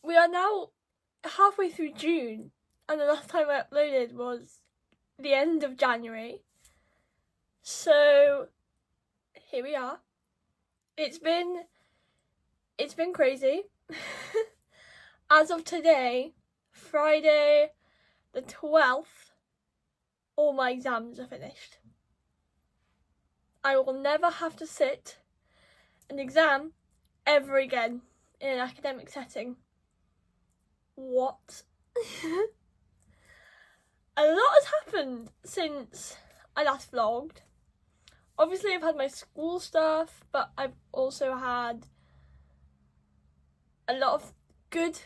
we are now halfway through June, and the last time I uploaded was the end of January. So here we are. It's been crazy. As of today, Friday the 12th, all my exams are finished. I will never have to sit an exam ever again in an academic setting. What? A lot has happened since I last vlogged. Obviously I've had my school stuff, but I've also had a lot of good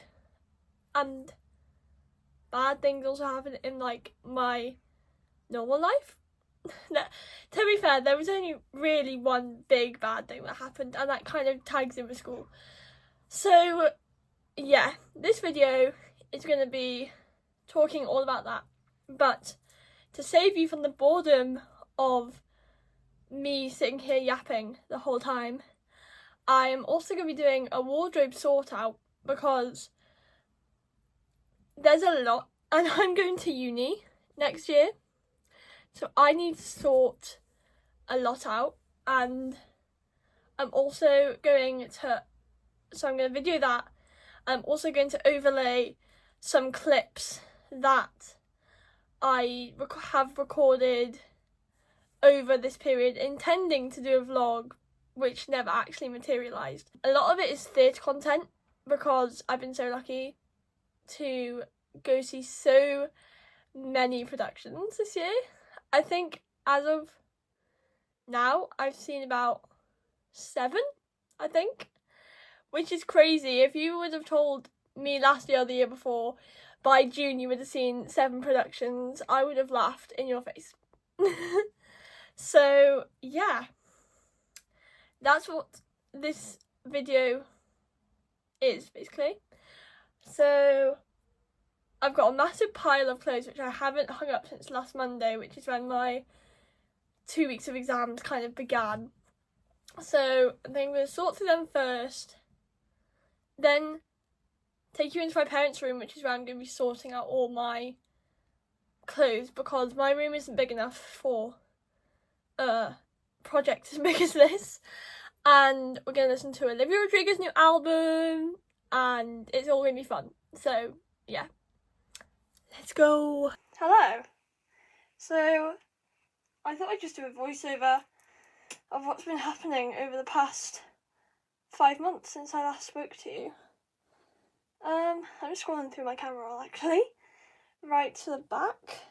and bad things also happen in like my normal life. To be fair, there was only really one big bad thing that happened, and that kind of tags in with school. So yeah, this video is going to be talking all about that. But to save you from the boredom of me sitting here yapping the whole time, I am also going to be doing a wardrobe sort out because there's a lot, and I'm going to uni next year, so I need to sort a lot out. And I'm also going to, so I'm going to video that. I'm also going to overlay some clips that I have recorded over this period, intending to do a vlog which never actually materialised. A lot of it is theatre content because I've been so lucky to go see so many productions this year. I think as of now I've seen about 7, I think, which is crazy. If you would have told me last year or the year before by June you would have seen 7 productions, I would have laughed in your face. So yeah, that's what this video is basically. So I've got a massive pile of clothes which I haven't hung up since last Monday, which is when my 2 weeks of exams kind of began. So I think I'm going to sort through them first, then take you into my parents' room, which is where I'm going to be sorting out all my clothes because my room isn't big enough for a project as big as this. And we're going to listen to Olivia Rodrigo's new album, and it's all going to be fun. So yeah, let's go. Hello. So I thought I'd just do a voiceover of what's been happening over the past 5 months since I last spoke to you. I'm just scrolling through my camera roll actually, right to the back.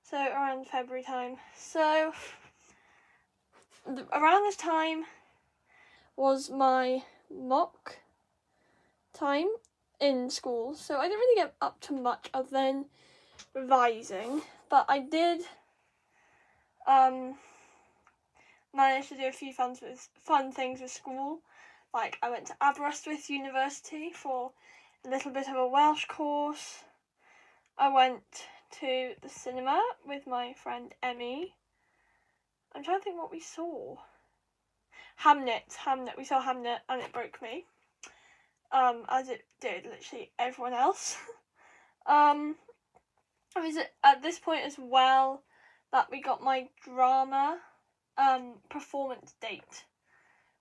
So around February time. So around this time was my mock time in school, so I didn't really get up to much other than revising, but I did manage to do a few fun things with school. Like I went to Aberystwyth University for a little bit of a Welsh course. I went to the cinema with my friend Emmy. I'm trying to think what we saw. Hamnet. We saw Hamnet and it broke me. As it did literally everyone else. It was at this point as well that we got my drama performance date,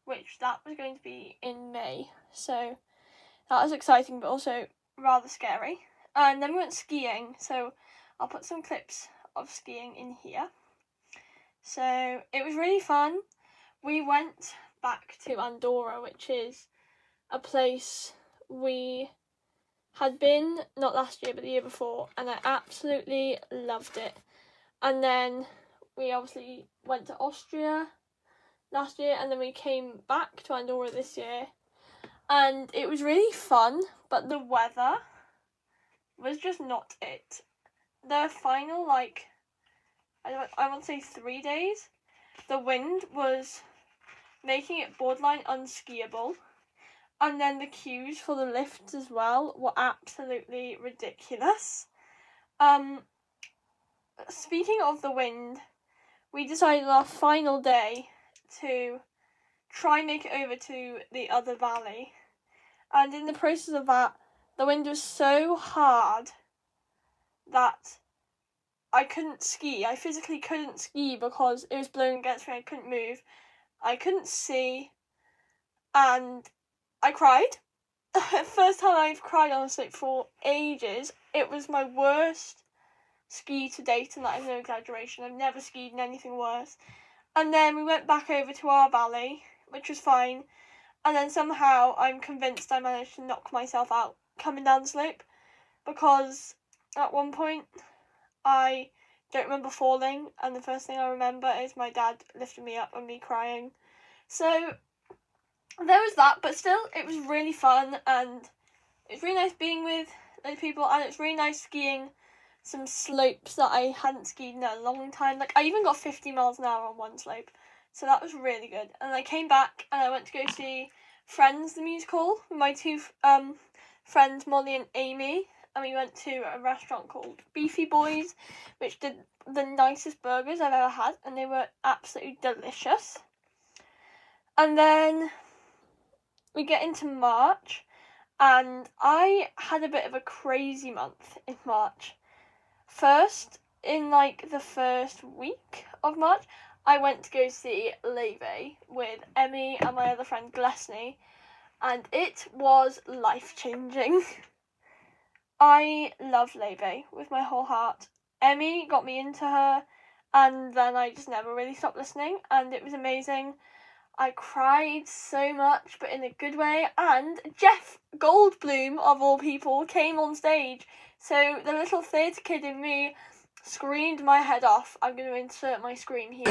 which that was going to be in May. So that was exciting but also rather scary. And then we went skiing, so I'll put some clips of skiing in here. So it was really fun. We went back to Andorra, which is a place we had been, not last year, but the year before, and I absolutely loved it. And then we obviously went to Austria last year, and then we came back to Andorra this year, and it was really fun, but the weather was just not it. The final, I want to say 3 days, the wind was making it borderline unskiable. And then the queues for the lifts as well were absolutely ridiculous. Speaking of the wind, we decided on our final day to try and make it over to the other valley. And in the process of that, the wind was so hard that I couldn't ski. I physically couldn't ski because it was blowing against me. I couldn't move. I couldn't see. And I cried. First time I've cried on a slope for ages. It was my worst ski to date, and that is no exaggeration. I've never skied in anything worse. And then we went back over to our valley, which was fine. And then somehow I'm convinced I managed to knock myself out coming down the slope, because at one point I don't remember falling, and the first thing I remember is my dad lifting me up and me crying. So there was that, but still it was really fun, and it was really nice being with those people, and it's really nice skiing some slopes that I hadn't skied in a long time. Like, I even got 50 miles an hour on one slope, so that was really good. And I came back and I went to go see Friends the musical with my two friends, Molly and Amy, and we went to a restaurant called Beefy Boys, which did the nicest burgers I've ever had, and they were absolutely delicious. And then we get into March, and I had a bit of a crazy month in March. First, in like the first week of March, I went to go see Levy with Emmy and my other friend Glesney, and it was life-changing. I love Levy with my whole heart. Emmy got me into her, and then I just never really stopped listening, and it was amazing. I cried so much, but in a good way, and Jeff Goldblum, of all people, came on stage, so the little theatre kid in me screamed my head off. I'm going to insert my scream here.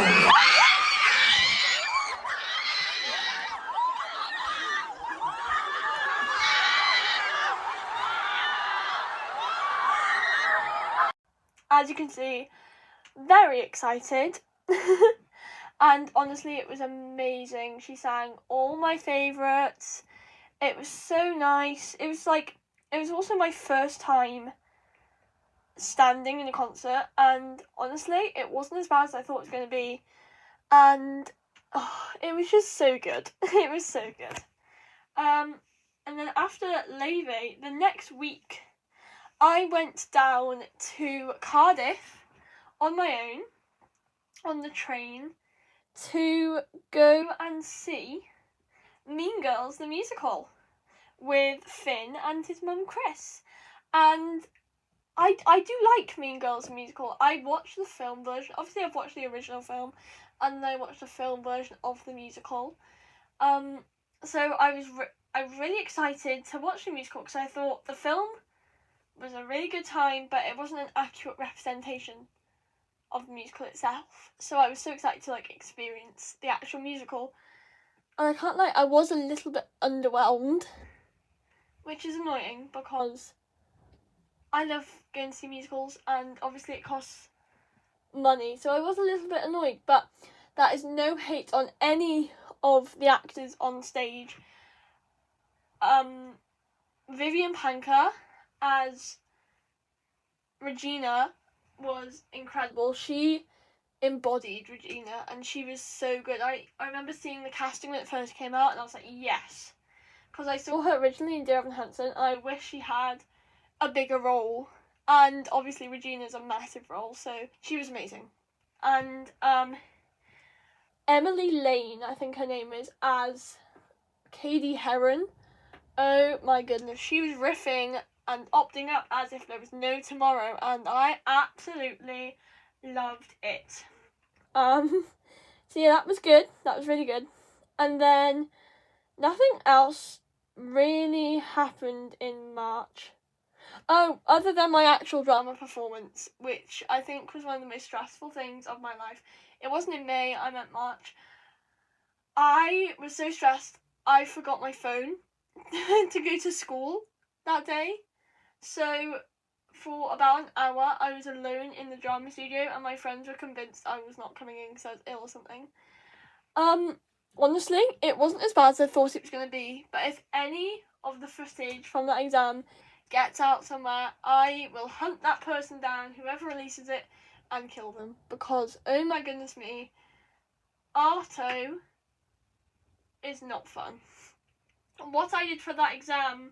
As you can see, very excited. And honestly, it was amazing. She sang all my favourites. It was so nice. It was also my first time standing in a concert, and honestly, it wasn't as bad as I thought it was going to be. And it was just so good. It was so good. And then after Levy, the next week, I went down to Cardiff on my own, on the train, to go and see Mean Girls the musical with Finn and his mum Chris. And I do like Mean Girls the musical. I watched the film version. Obviously, I've watched the original film, and then I watched the film version of the musical. So I was really excited to watch the musical, because I thought the film was a really good time, but it wasn't an accurate representation of the musical itself. So I was so excited to experience the actual musical. And I can't lie, I was a little bit underwhelmed, which is annoying because I love going to see musicals, and obviously it costs money. So I was a little bit annoyed, but that is no hate on any of the actors on stage. Vivian Panker as Regina was incredible. She embodied Regina, and she was so good. I remember seeing the casting when it first came out, and I was like, yes, because I saw her originally in Dear Evan Hansen, and I wish she had a bigger role. And obviously Regina's a massive role, so she was amazing. And Emily Lane, I think her name is, as Katie Heron. Oh my goodness, she was riffing and opting up as if there was no tomorrow, and I absolutely loved it. So yeah, that was good. That was really good. And then nothing else really happened in March. Oh, other than my actual drama performance, which I think was one of the most stressful things of my life. It wasn't in May, I meant March. I was so stressed, I forgot my phone to go to school that day. So for about an hour, I was alone in the drama studio, and my friends were convinced I was not coming in because I was ill or something. Honestly, it wasn't as bad as I thought it was going to be, but if any of the footage from that exam gets out somewhere, I will hunt that person down, whoever releases it, and kill them, because, oh my goodness me, Arto is not fun. what I did for that exam,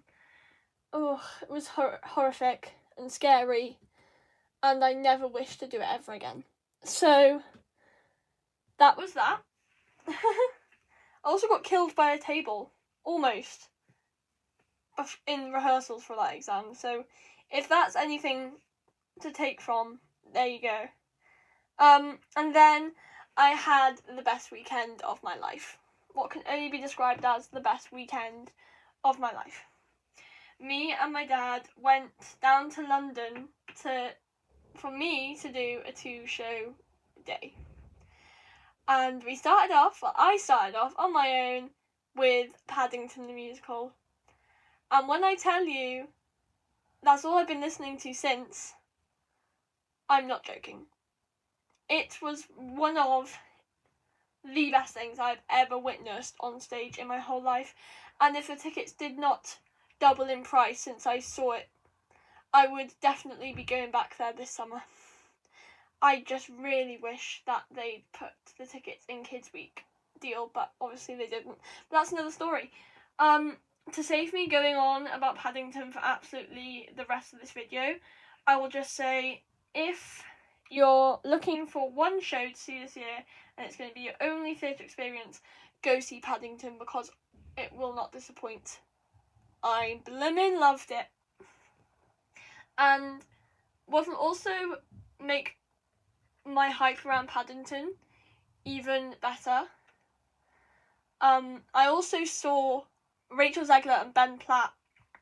it was horrific and scary, and I never wish to do it ever again. So that was that. I also got killed by a table, almost, in rehearsals for that exam. So if that's anything to take from, there you go. And then I had the best weekend of my life. What can only be described as the best weekend of my life. Me and my dad went down to London for me to do a 2-show day. And I started off on my own with Paddington the musical. And when I tell you that's all I've been listening to since, I'm not joking. It was one of the best things I've ever witnessed on stage in my whole life. And if the tickets did not double in price since I saw it, I would definitely be going back there this summer. I just really wish that they'd put the tickets in Kids Week deal, but obviously they didn't. But that's another story. To save me going on about Paddington for absolutely the rest of this video, I will just say, if you're looking for one show to see this year and it's going to be your only theatre experience, go see Paddington, because it will not disappoint. I blimmin' loved it. And what will also make my hype around Paddington even better, I also saw Rachel Zegler and Ben Platt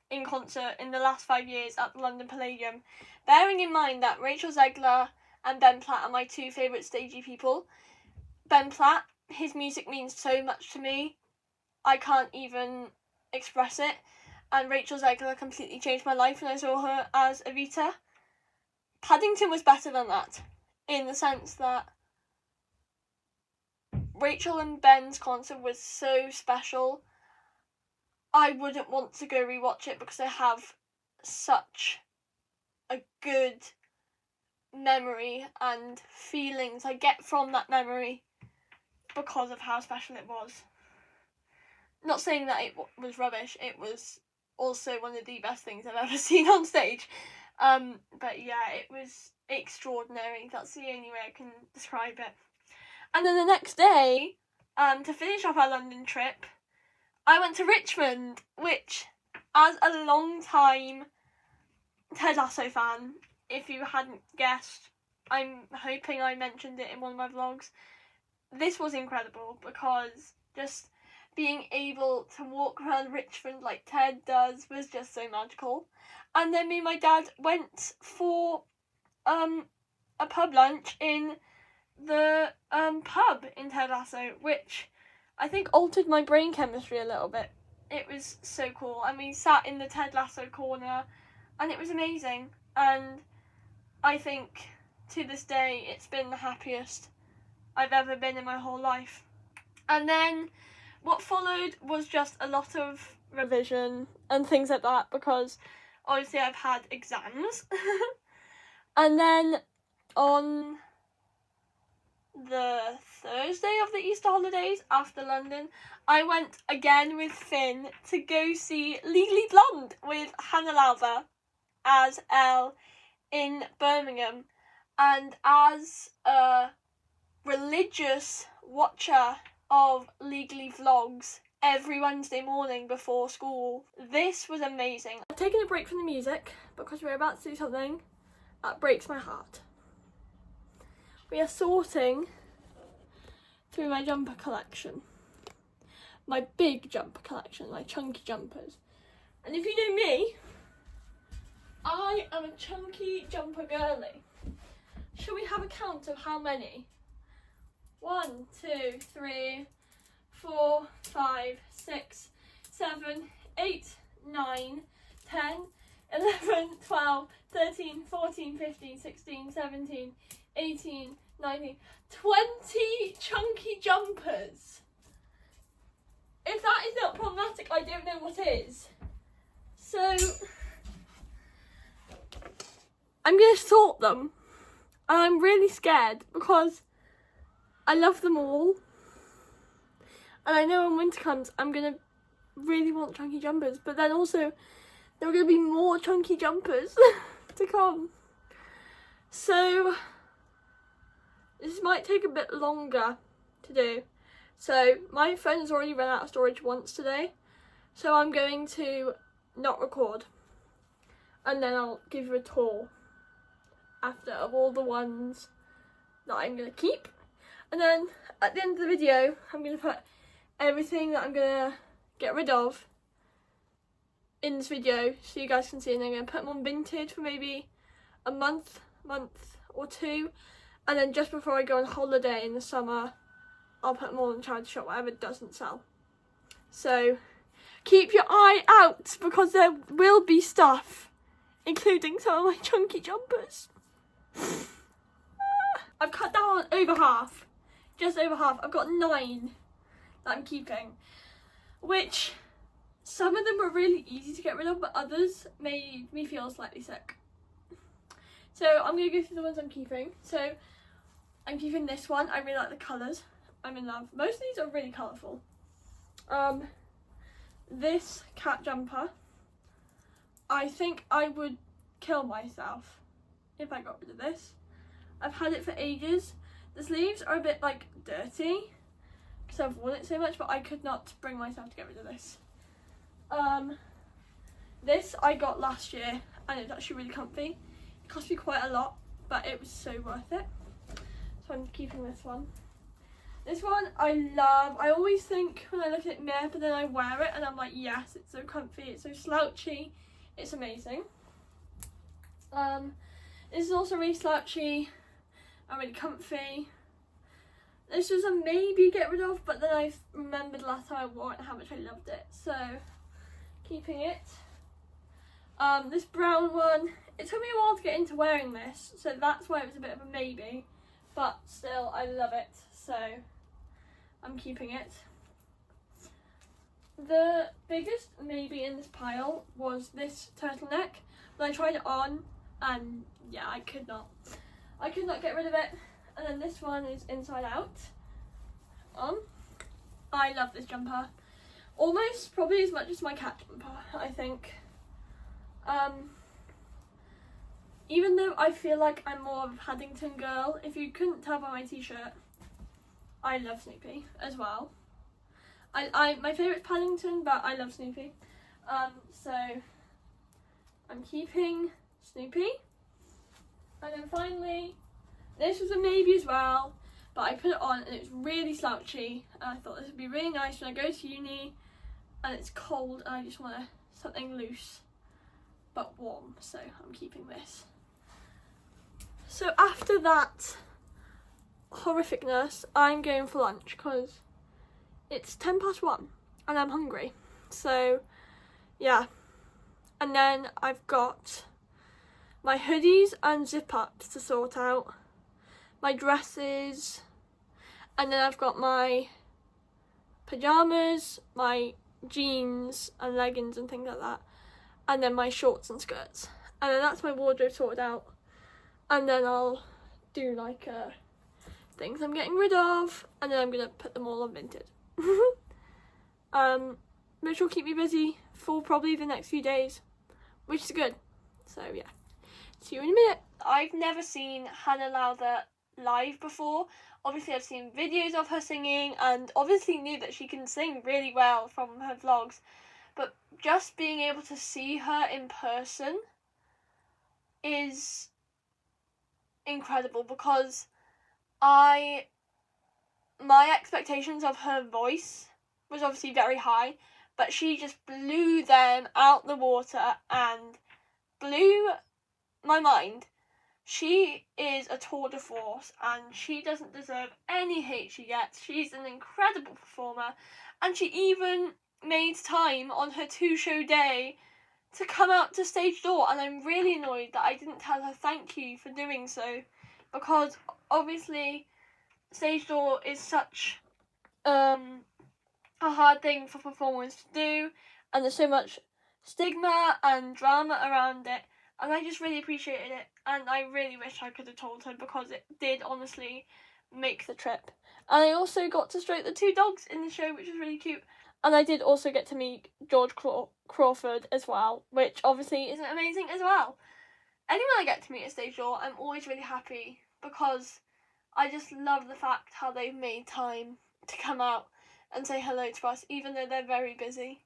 in concert in the last 5 years at the London Palladium. Bearing in mind that Rachel Zegler and Ben Platt are my two favourite stagey people. Ben Platt, his music means so much to me, I can't even express it. And Rachel Zegler completely changed my life when I saw her as Evita. Paddington was better than that, in the sense that Rachel and Ben's concert was so special. I wouldn't want to go rewatch it because I have such a good memory and feelings I get from that memory because of how special it was. Not saying that it was rubbish, it was also one of the best things I've ever seen on stage. But yeah, it was extraordinary. That's the only way I can describe it. And then the next day, to finish off our London trip, I went to Richmond, which, as a long time Ted Lasso fan, if you hadn't guessed, I'm hoping I mentioned it in one of my vlogs. This was incredible, because just being able to walk around Richmond like Ted does was just so magical. And then me and my dad went for a pub lunch in the pub in Ted Lasso, which I think altered my brain chemistry a little bit. It was so cool. And we sat in the Ted Lasso corner, and it was amazing. And I think to this day it's been the happiest I've ever been in my whole life. And then what followed was just a lot of revision and things like that, because obviously I've had exams. And then on the Thursday of the Easter holidays after London, I went again with Finn to go see Legally Blonde with Hannah Lowther as Elle in Birmingham. And as a religious watcher of Legally vlogs every Wednesday morning before school, this was amazing. I've taken a break from the music because we're about to do something that breaks my heart. We are sorting through my jumper collection. My big jumper collection, my chunky jumpers. And if you know me, I am a chunky jumper girly. Shall we have a count of how many? 1, 2, 3, 4, 5, 6, 7, 8, 9, 10, 11, 12, 13, 14, 15, 16, 17, 18, 19, 20 chunky jumpers. If that is not problematic, I don't know what is. So I'm going to sort them. And I'm really scared because I love them all. And I know when winter comes, I'm going to really want chunky jumpers, but then also there are going to be more chunky jumpers to come. So this might take a bit longer to do. So my phone has already run out of storage once today, so I'm going to not record, and then I'll give you a tour after of all the ones that I'm going to keep. And then at the end of the video, I'm going to put everything that I'm going to get rid of in this video so you guys can see, and I'm going to put them on Vinted for maybe a month or two, and then just before I go on holiday in the summer, I'll put them all in charity shop, whatever doesn't sell. So keep your eye out, because there will be stuff, including some of my chunky jumpers. I've cut down over half, just over half. I've got 9 that I'm keeping, which some of them were really easy to get rid of, but others made me feel slightly sick. So I'm going to go through the ones I'm keeping. So I'm keeping this one. I really like the colours. I'm in love. Most of these are really colourful. This cat jumper, I think I would kill myself if I got rid of this. I've had it for ages. The sleeves are a bit like dirty because I've worn it so much, but I could not bring myself to get rid of this. This I got last year and it's actually really comfy. It cost me quite a lot, but it was so worth it. So I'm keeping this one. This one I love. I always think when I look at it in the mirror, but then I wear it and I'm like, yes, it's so comfy, it's so slouchy, it's amazing. This is also really slouchy and really comfy. This was a maybe get rid of, but then I remembered last time I wore it and how much I loved it, so keeping it. This brown one, it took me a while to get into wearing this, so that's why it was a bit of a maybe, but still I love it, so I'm keeping it. The biggest maybe in this pile was this turtleneck, but I tried it on and yeah, I could not get rid of it. And then this one is inside out. I love this jumper, almost probably as much as my cat jumper, I think. Even though I feel like I'm more of a Paddington girl, if you couldn't tell by my t-shirt, I love Snoopy as well. My favourite's Paddington, but I love Snoopy. So I'm keeping Snoopy. And then finally, this was a maybe as well, but I put it on and it's really slouchy. And I thought this would be really nice when I go to uni and it's cold and I just want something loose but warm. So I'm keeping this. So after that horrificness, I'm going for lunch because it's 1:10 and I'm hungry. So yeah. And then I've got my hoodies and zip ups to sort out, my dresses, and then I've got my pyjamas, my jeans and leggings and things like that, and then my shorts and skirts. And then that's my wardrobe sorted out. And then I'll do like things I'm getting rid of, and then I'm gonna put them all on Vinted. Which will keep me busy for probably the next few days, which is good. So yeah, see you in a minute. I've never seen Hannah Lowther live before. Obviously I've seen videos of her singing and obviously knew that she can sing really well from her vlogs, but just being able to see her in person is incredible, because my expectations of her voice was obviously very high, but she just blew them out the water and blew my mind. She is a tour de force and she doesn't deserve any hate she gets. She's an incredible performer, and she even made time on her 2-show day to come out to stage door, and I'm really annoyed that I didn't tell her thank you for doing so, because obviously stage door is such a hard thing for performers to do, and there's so much stigma and drama around it, and I just really appreciated it, and I really wish I could have told her, because it did honestly make the trip. And I also got to stroke the 2 dogs in the show, which was really cute. And I did also get to meet George Crawford as well, which obviously is amazing as well. Anyone I get to meet at stage door, I'm always really happy, because I just love the fact how they've made time to come out and say hello to us, even though they're very busy.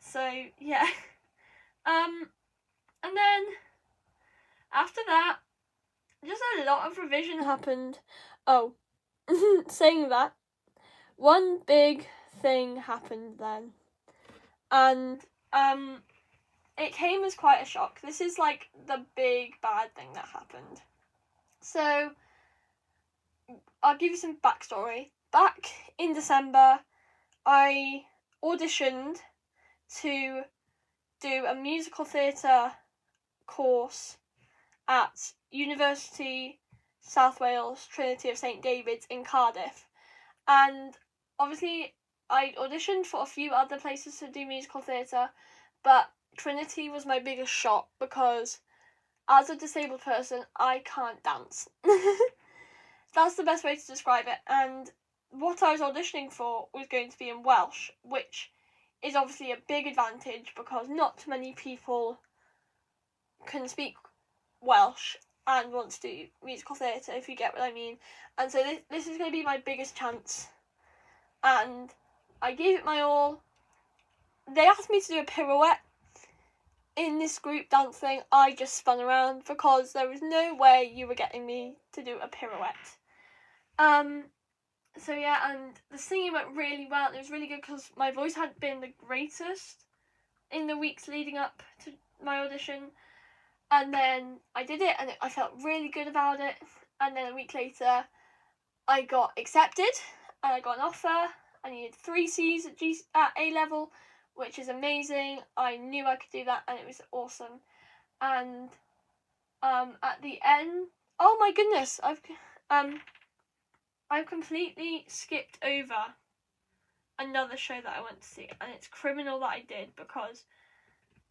So yeah. And then after that, just a lot of revision happened. Oh, saying that, one big thing happened then, and it came as quite a shock. This is like the big bad thing that happened. So I'll give you some backstory. Back in December, I auditioned to do a musical theatre course at University South Wales Trinity of St David's in Cardiff, and obviously I auditioned for a few other places to do musical theatre, but Trinity was my biggest shock because as a disabled person I can't dance. That's the best way to describe it. And what I was auditioning for was going to be in Welsh, which is obviously a big advantage because not many people can speak Welsh and want to do musical theatre, if you get what I mean. And so this is going to be my biggest chance. And I gave it my all. They asked me to do a pirouette in this group dance thing. I just spun around because there was no way you were getting me to do a pirouette. So yeah, and the singing went really well. It was really good because my voice hadn't been the greatest in the weeks leading up to my audition. And then I did it and I felt really good about it. And then a week later, I got accepted and I got an offer. I needed 3 C's at A level, which is amazing. I knew I could do that and it was awesome. And at the end, oh my goodness, I've completely skipped over another show that I went to see, and it's Criminal that I did, because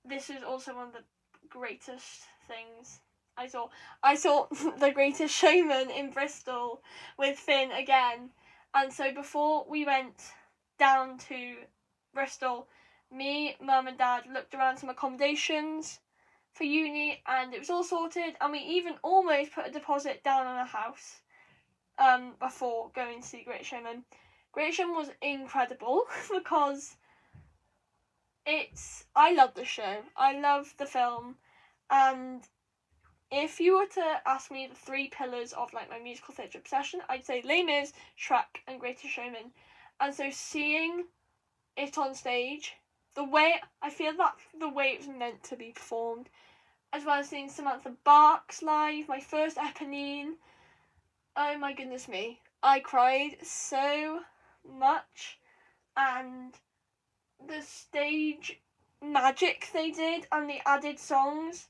this is also one of the greatest things I saw. I saw The Greatest Showman in Bristol with Finn again, and so before we went down to Bristol, me, Mum and Dad looked around some accommodations for uni, and it was all sorted, and we even almost put a deposit down on a house before going to see Great Showman. Great Showman was incredible because I love the show, I love the film, and if you were to ask me the 3 pillars of like my musical theatre obsession, I'd say Les Mis, Shrek and Greatest Showman. And so seeing it on stage, I feel that the way it was meant to be performed, as well as seeing Samantha Barks live, my first Eponine. Oh my goodness me, I cried so much, and the stage magic they did and the added songs,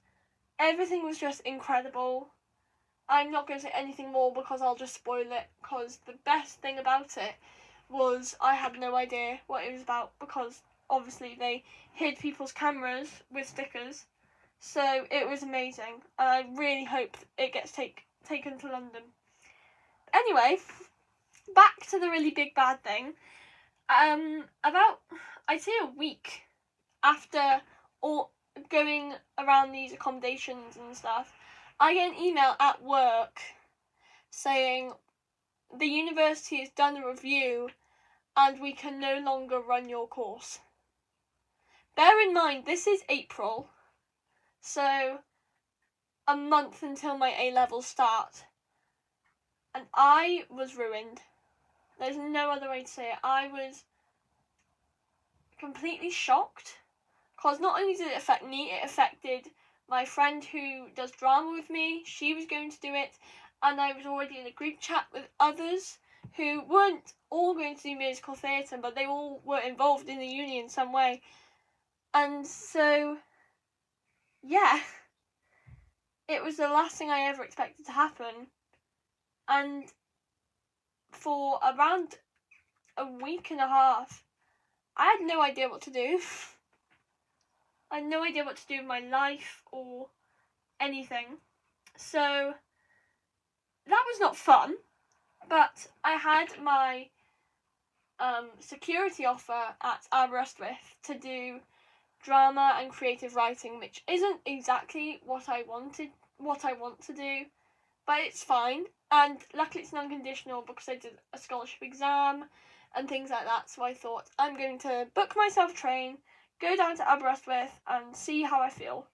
everything was just incredible. I'm not going to say anything more because I'll just spoil it, because the best thing about it was I had no idea what it was about, because obviously they hid people's cameras with stickers, so it was amazing, and I really hope it gets taken to London. Anyway, back to the really big bad thing. About, I'd say a week after all going around these accommodations and stuff, I get an email at work saying the university has done a review and we can no longer run your course. Bear in mind, this is April, so a month until my A-levels start. And I was ruined. There's no other way to say it. I was completely shocked, because not only did it affect me, it affected my friend who does drama with me. She was going to do it, and I was already in a group chat with others who weren't all going to do musical theatre, but they all were involved in the uni in some way. And so, yeah, it was the last thing I ever expected to happen. And for around a week and a half, I had no idea what to do. I had no idea what to do with my life or anything. So that was not fun, but I had my security offer at Aberystwyth to do drama and creative writing, which isn't exactly what I want to do, but it's fine. And luckily it's non-conditional because I did a scholarship exam and things like that, so I thought I'm going to book myself a train, go down to Aberystwyth and see how I feel.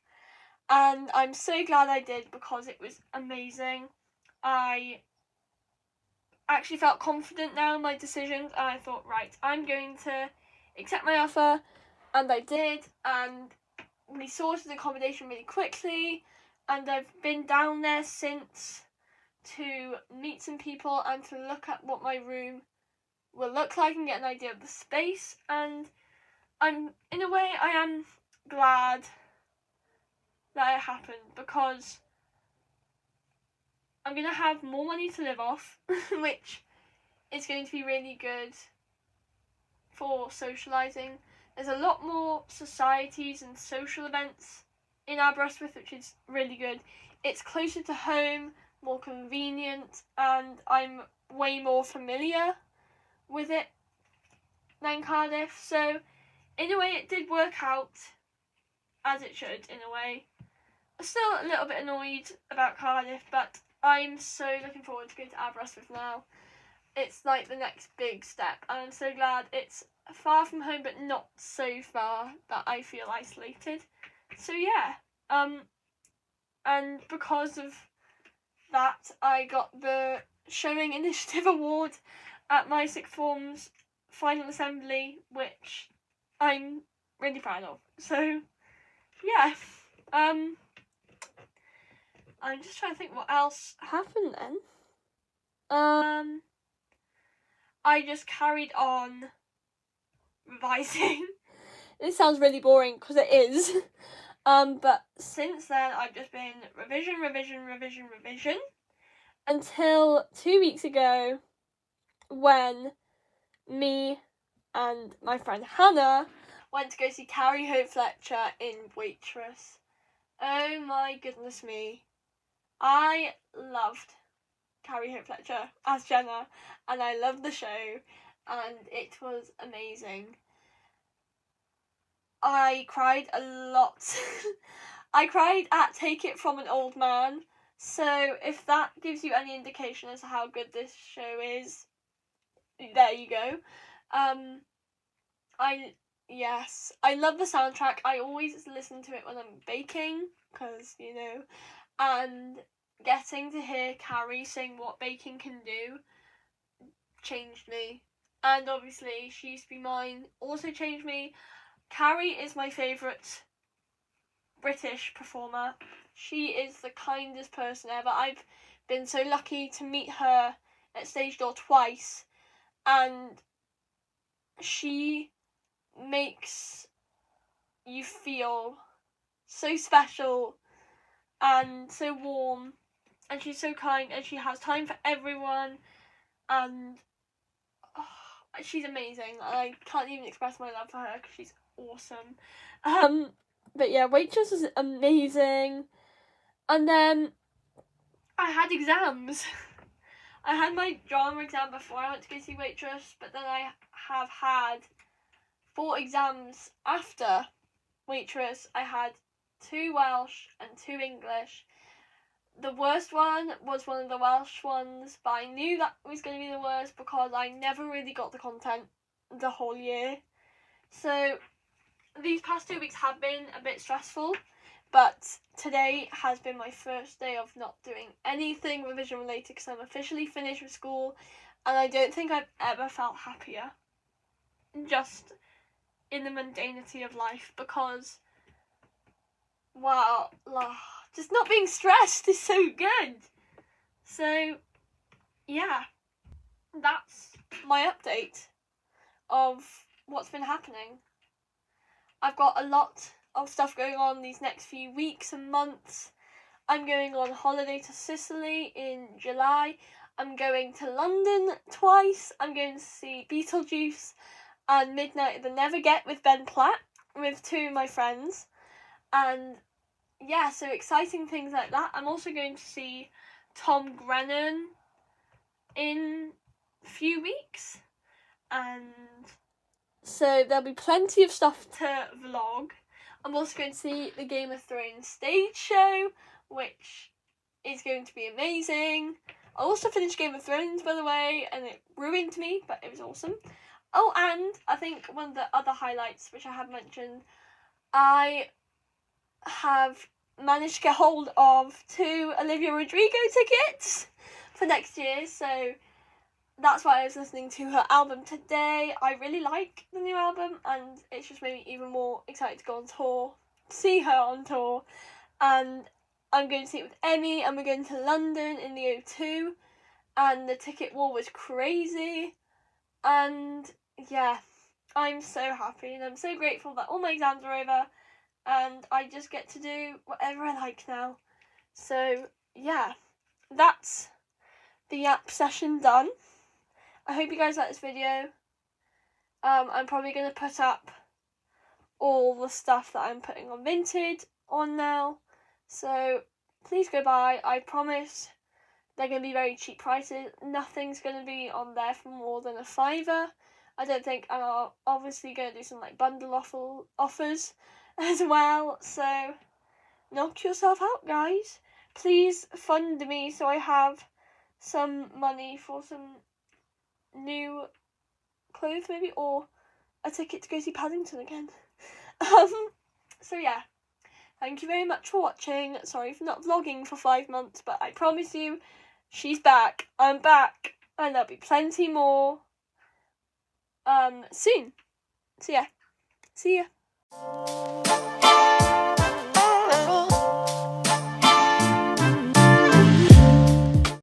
And I'm so glad I did because it was amazing. I actually felt confident now in my decisions, and I thought, right, I'm going to accept my offer, and I did, and we sorted accommodation really quickly, and I've been down there since to meet some people and to look at what my room will look like and get an idea of the space. And in a way, I am glad that it happened because I'm going to have more money to live off, which is going to be really good for socialising. There's a lot more societies and social events in Aberystwyth, which is really good. It's closer to home, more convenient, and I'm way more familiar with it than Cardiff. So in a way it did work out as it should, in a way. I'm still a little bit annoyed about Cardiff, but I'm so looking forward to going to Aberystwyth now. It's like the next big step, and I'm so glad it's far from home but not so far that I feel isolated. So yeah, and because of that I got the Showing Initiative Award at my sixth form's final assembly, which I'm really proud of. So yeah, I'm just trying to think what else happened then. I just carried on revising. This sounds really boring because it is. But since then I've just been revision until 2 weeks ago when me and my friend Hannah went to go see Carrie Hope Fletcher in Waitress. Oh my goodness me. I loved Carrie Hope Fletcher as Jenna, and I loved the show, and it was amazing. I cried a lot. I cried at Take It From an Old Man, so if that gives you any indication as to how good this show is, there you go. I love the soundtrack. I always listen to it when I'm baking, because, and getting to hear Carrie sing What Baking Can Do changed me. And obviously She Used to Be Mine also changed me. Carrie is my favourite British performer. She is the kindest person ever. I've been so lucky to meet her at Stage Door twice, and she makes you feel so special and so warm, and she's so kind, and she has time for everyone, and she's amazing. I can't even express my love for her because she's awesome. But yeah, Waitress was amazing. And then I had exams. I had my drama exam before I went to go see Waitress, but then I have had 4 exams after Waitress. I had 2 Welsh and 2 English. The worst one was one of the Welsh ones, but I knew that was going to be the worst because I never really got the content the whole year. So these past 2 weeks have been a bit stressful, but today has been my first day of not doing anything revision related because I'm officially finished with school, and I don't think I've ever felt happier just in the mundanity of life, because wow, just not being stressed is so good. So yeah, that's my update of what's been happening. I've got a lot of stuff going on these next few weeks and months. I'm going on holiday to Sicily in July. I'm going to London twice. I'm going to see Beetlejuice and Midnight at the Never Get with Ben Platt with 2 of my friends. And yeah, so exciting things like that. I'm also going to see Tom Grennan in a few weeks. and so there'll be plenty of stuff to vlog. I'm also going to see the Game of Thrones stage show, which is going to be amazing. I also finished Game of Thrones, by the way, and it ruined me, but it was awesome. Oh, and I think one of the other highlights, which I have mentioned, I have managed to get hold of 2 Olivia Rodrigo tickets for next year, so that's why I was listening to her album today. I really like the new album, and it's just made me even more excited to go on tour, see her on tour, and I'm going to see it with Emmy, and we're going to London in the O2, and the ticket war was crazy, and yeah, I'm so happy, and I'm so grateful that all my exams are over, and I just get to do whatever I like now. So yeah, that's the yap session done. I hope you guys like this video. I'm probably going to put up all the stuff that I'm putting on Vinted on now, so please go by. I promise they're going to be very cheap prices. Nothing's going to be on there for more than £5. I don't think. I'm obviously going to do some like bundle offers as well, so knock yourself out, guys. Please fund me so I have some money for some new clothes maybe, or a ticket to go see Paddington again. So yeah, thank you very much for watching. Sorry for not vlogging for 5 months, but I promise you, she's back. I'm back, and there'll be plenty more soon. So yeah, see ya.